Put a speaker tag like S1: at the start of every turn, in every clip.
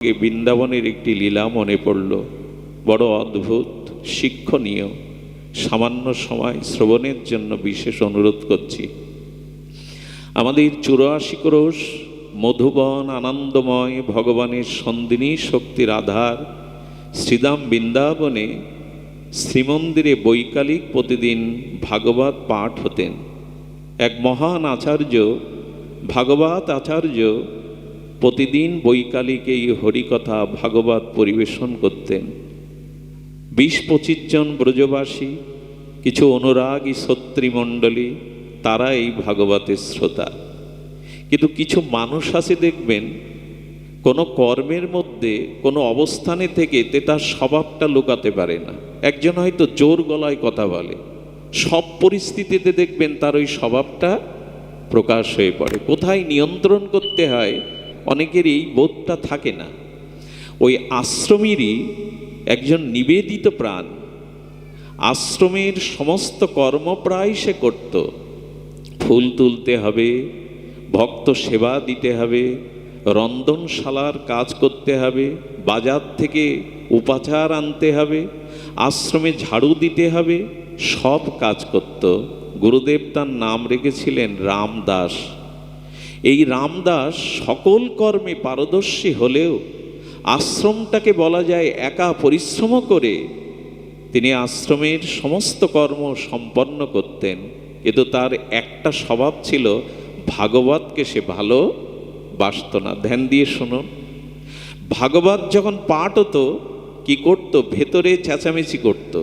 S1: বৃন্দাবনের একটি লীলা মনে পড়ল, বড় অদ্ভুত, শিক্ষণীয়। সামান্য সময় শ্রবণের জন্য বিশেষ অনুরোধ করছি। আমাদের 84 ক্রোশ মধুবন আনন্দময় ভগবানের সন্দিনী শক্তির আধার শ্রীধাম বৃন্দাবনে শ্রীমন্দিরে বৈকালিক প্রতিদিন ভাগবত পাঠ হতেন। এক মহান আচার্য, ভাগবত আচার্য, প্রতিদিন বৈকালিক এই হরিকথা ভাগবত পরিবেশন করতেন। 20-25 জন ব্রজবাসী, কিছু অনুরাগী ছত্রীমণ্ডলী, তারা এই ভাগবতের শ্রোতা। কিন্তু কিছু মানুষ আছে দেখবেন, কোনো কর্মের মধ্যে কোনো অবস্থানে থেকে তার স্বভাবটা লুকাতে পারে না। একজন হয়তো জোর গলায় কথা বলে, সব পরিস্থিতিতে দেখবেন তার ওই স্বভাবটা প্রকাশ হয়ে পড়ে। কোথায় নিয়ন্ত্রণ করতে হয় অনেকেরই বোধটা থাকে না। ওই আশ্রমেরই একজন নিবেদিত প্রাণ, আশ্রমের সমস্ত কর্ম প্রায় সে করত। ফুল তুলতে হবে, ভক্ত সেবা দিতে হবে, রন্ধনশালার কাজ করতে হবে, বাজার থেকে উপাচার আনতে হবে, আশ্রমে ঝাড়ু দিতে হবে, সব কাজ করত। গুরুদেব তার নাম রেখেছিলেন রামদাস। এই রামদাস সকল কর্মে পারদর্শী হলেও আশ্রমটাকে বলা যায় একা পরিশ্রম করে তিনি আশ্রমের সমস্ত কর্ম সম্পন্ন করতেন। কিন্তু তার একটা স্বভাব ছিল, ভাগবতকে সে ভালোবাসত না। ধ্যান দিয়ে শুনুন। ভাগবত যখন পাঠ হতো কি করত? ভেতরে চেঁচামেচি করত।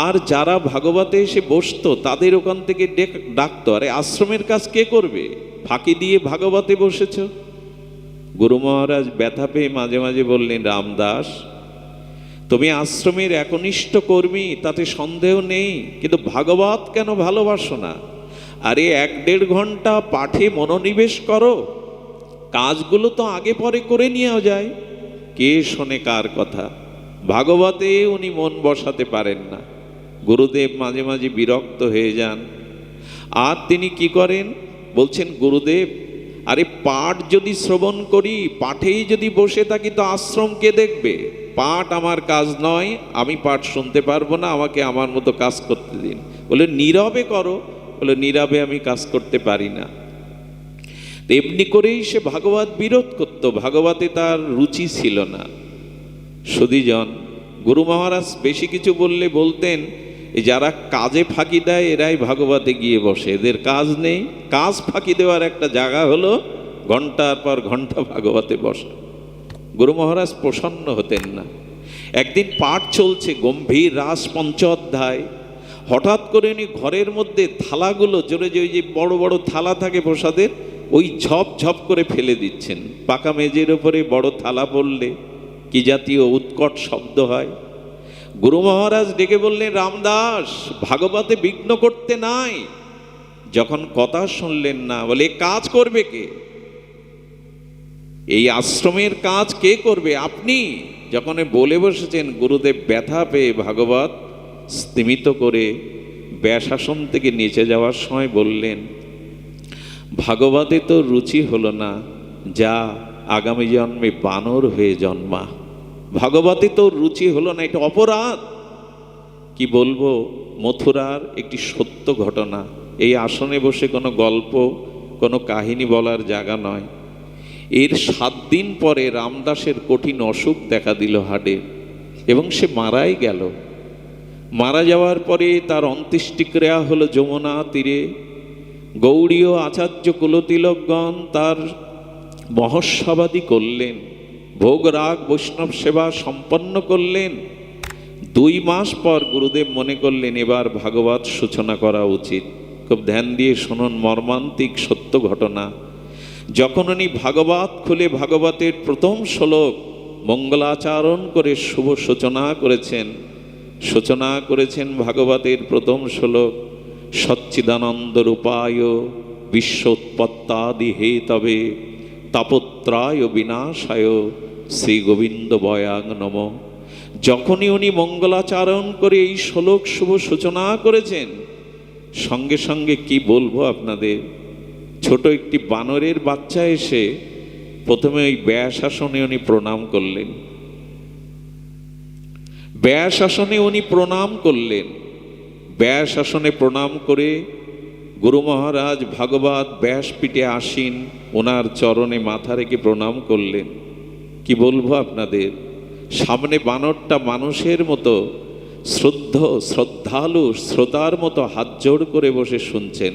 S1: আর যারা ভাগবতে এসে বসতো তাদের ওখান থেকে ডাকতো, আরে আশ্রমের কাজ কে করবে? ফাঁকি দিয়ে ভাগবতে বসেছ। গুরু মহারাজ ব্যথা পেয়ে মাঝে মাঝে বললেন, রামদাস, তুমি আশ্রমের একনিষ্ঠ কর্মী, তাতে সন্দেহ নেই, কিন্তু ভাগবত কেন ভালোবাসো না? আরে 1-1.5 ঘন্টা পাঠে মনোনিবেশ করো, কাজগুলো তো আগে পরে করে নিয়েও যায়। কে শোনে কার কথা? ভাগবতে উনি মন বসাতে পারেন না। গুরুদেব মাঝে মাঝে বিরক্ত হয়ে যান। আর তিনি কি করেন? বলছেন, গুরুদেব, আরে পাঠ যদি শ্রবণ করি, পাঠেই যদি বসে থাকি, তো আশ্রম কে দেখবে? পাঠ আমার কাজ নয়, আমি পাঠ শুনতে পারবো না, আমাকে আমার মতো কাজ করতে দিন। বলে নীরবে করো। বলে নীরবে আমি কাজ করতে পারি না। এমনি করেই সে ভাগবত বিরোধ করত, ভাগবতে তার রুচি ছিল না। সুধীজন, গুরু মহারাজ বেশি কিছু বললে বলতেন, যারা কাজে ফাঁকি দেয় এরাই ভাগবতে গিয়ে বসে, এদের কাজ নেই। কাজ ফাঁকি দেওয়ার একটা জায়গা হলো ঘন্টার পর ঘন্টা ভাগবতে বসা। গুরু মহারাজ প্রসন্ন হতেন না। একদিন পাঠ চলছে, গম্ভীর রাস 5 অধ্যায়। হঠাৎ করে উনি ঘরের মধ্যে থালাগুলো জোরে জোরে, যে বড় বড় থালা থাকে প্রসাদের, ওই ঝপ ঝপ করে ফেলে দিচ্ছেন। পাকা মেজের ওপরে বড় থালা পড়লে কি জাতীয় উৎকট শব্দ হয়। গুরু মহারাজ ডেকে বললেন, রামদাস, ভাগবতে বিঘ্ন করতে নাই। যখন কথা শুনলেন না, বলে কাজ করবে কে? এই আশ্রমের কাজ কে করবে? আপনি। যখন বলে বসেছেন, গুরুদেব ব্যথা পেয়ে ভাগবত স্তিমিত করে ব্যাসাসন থেকে নিচে যাওয়ার সময় বললেন, ভাগবতে তো রুচি হলো না, যা আগামী জন্মে বানর হয়ে জন্মা। ভাগবতে তো রুচি হলো না, এটা অপরাধ। কি বলবো, মথুরার একটি সত্য ঘটনা। এই আসনে বসে কোনো গল্প, কোনো কাহিনী বলার জায়গা নয়। এর 7 দিন পরে রামদাসের কঠিন অসুখ দেখা দিল হাড়ে, এবং সে মারাই গেল। মারা যাওয়ার পরে তার অন্ত্যেষ্টিক্রিয়া হলো যমুনা তীরে। গৌড়ীয় আচার্য কুলতিলকগণ তার মহস্সবাদী করলেন, ভোগ রাগ বৈষ্ণব সেবা সম্পন্ন করলেন। 2 মাস পর গুরুদেব মনে করলেন, এবার ভাগবত সূচনা করা উচিত। খুব ধ্যান দিয়ে শুনুন, মর্মান্তিক সত্য ঘটনা। যখন উনি ভাগবত খুলে ভাগবতের প্রথম শ্লোক মঙ্গলাচরণ করে শুভ সূচনা করেছেন ভাগবতের প্রথম শ্লোক, সচ্চিদানন্দ রূপায় বিশ্বোৎপত্তাদি হেতবে তাপত্রায় বিনাশায় শ্রী গোবিন্দ বয়াং নম। যখনই উনি মঙ্গলাচরণ করে এই শ্লোক শুভ সূচনা করেছেন, সঙ্গে সঙ্গে কি বলবো আপনাদের, ছোট একটি বানরের বাচ্চা এসে প্রথমে ওই ব্যয়াশাসনে উনি প্রণাম করলেন। ব্যয়াশাসনে উনি প্রণাম করলেন। ব্যয়াশাসনে প্রণাম করে গুরু মহারাজ ভাগবত ব্যাসপীঠে আসীন ওনার চরণে মাথা রেখে প্রণাম করলেন। কি বলবো আপনাদের, সামনে বানরটা মানুষের মতো শ্রদ্ধালু শ্রোতার মতো হাত জোড় করে বসে শুনছেন।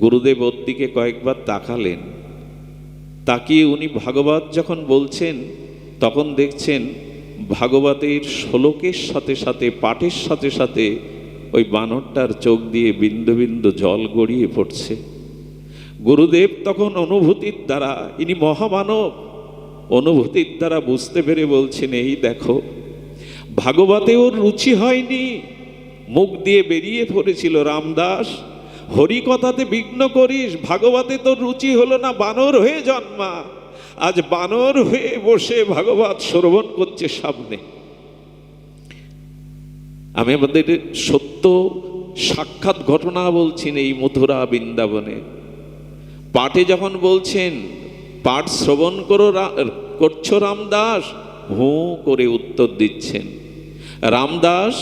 S1: গুরুদেব ওর দিকে কয়েকবার তাকালেন। তাকিয়ে উনি ভাগবত যখন বলছেন তখন দেখছেন ভাগবতের শ্লোকের সাথে সাথে পাঠের সাথে সাথে ওই বানরটার চোখ দিয়ে বিন্দু বিন্দু জল গড়িয়ে পড়ছে। গুরুদেব তখন অনুভূতির দ্বারা, ইনি মহামানব, অনুভূতির দ্বারা বুঝতে পেরে বলছেন, এই দেখো ভাগবতে ওর রুচি হয়নি, মুখ দিয়ে বেরিয়ে পড়েছিল রামদাস হরিকথাতে বিঘ্ন করিস, ভাগবতে তোর রুচি হলো না, বানর হয়ে জন্মা। আজ বানর হয়ে বসে ভাগবত শ্রবণ করছে সামনে। আমি আমাদের সত্য সাক্ষাৎ ঘটনা বলছেন এই মথুরা বৃন্দাবনে। পাঠে যখন বলছেন পাঠ শ্রবণ করছো রামদাস, হু করে উত্তর দিচ্ছেন। রামদাস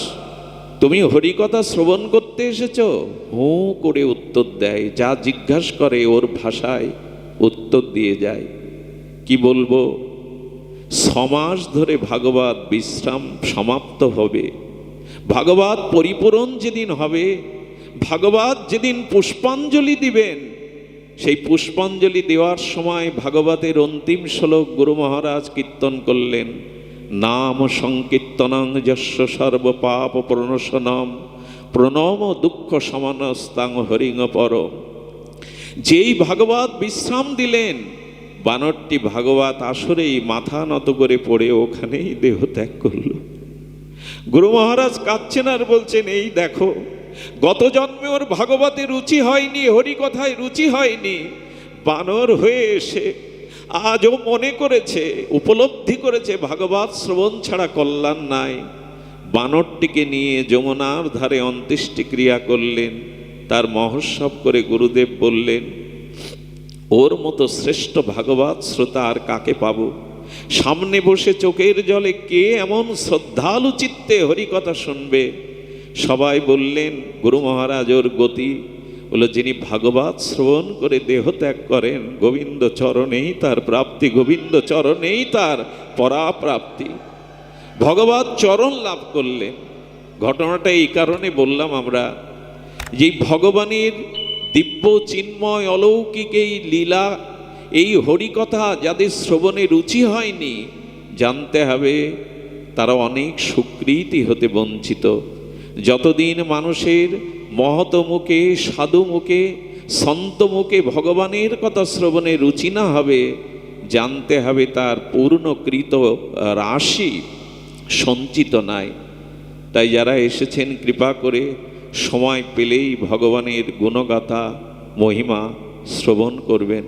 S1: তুমি হরিকথা শ্রবণ করতে এসেছো? হু করে উত্তর দেয়, যা জিজ্ঞাসা করে ওর ভাষায় উত্তর দিয়ে যায়। কি বলবো, 6 মাস ধরে ভাগবত বিশ্রাম সমাপ্ত হবে। ভাগবত পরিপূরণ যেদিন হবে, ভাগবত যেদিন পুষ্পাঞ্জলি দিবেন, সেই পুষ্পাঞ্জলি দেওয়ার সময় ভাগবতের অন্তিম শ্লোক গুরু মহারাজ কীর্তন করলেন। নাম সংকীর্তনং যস্য সর্ব পাপ প্রণশনম প্রণম দুঃখ সমানস্তাং হরিং পরম। যেই ভাগবত বিশ্রাম দিলেন, বানরটি ভাগবত আসরেই মাথা নত করে পড়ে ওখানেই দেহ ত্যাগ করল। গুরু মহারাজ কাঁদছেন আর বলছেন, এই দেখো গত জন্মে ওর ভাগবতে রুচি হয়নি, হরিকথায় রুচি হয়নি, বানর হয়ে এসে আজও মনে করেছে, উপলব্ধি করেছে ভাগবত শ্রবণ ছাড়া কল্যাণ নাই। বানরটিকে নিয়ে যমুনার ধারে অন্ত্যেষ্টি ক্রিয়া করলেন। তার মহোৎসব করে গুরুদেব বললেন, ওর মতো শ্রেষ্ঠ ভাগবত শ্রোতা আর কাকে পাবো? সামনে বসে চোখের জলে কে এমন শ্রদ্ধালু চিত্তে হরিকথা শুনবে? সবাই বললেন, গুরু মহারাজ ওর গতি বলো, যিনি ভাগবত শ্রবণ করে দেহ ত্যাগ করেন, গোবিন্দ চরণেই তার প্রাপ্তি, গোবিন্দ চরণেই তার পরাপ্রাপ্তি। ভগবত চরণ লাভ করলেন। ঘটনাটা এই কারণে বললাম আমরা, যে ভগবানের দিব্য চিন্ময় অলৌকিক এই লীলা, এই হরিকথা যাদের শ্রবণে রুচি হয়নি, জানতে হবে তারা অনেক সুকৃতি হতে বঞ্চিত। যতদিন মানুষের মহৎ মুখে, সাধু মুখে, সন্ত মুখে ভগবানের কথা শ্রবণে রুচি না হবে, জানতে হবে তার পূর্ণকৃত রাশি সঞ্চিত নাই। তাই যারা এসেছেন কৃপা করে সময় পেলেই ভগবানের গুণগাথা মহিমা শ্রবণ করবেন।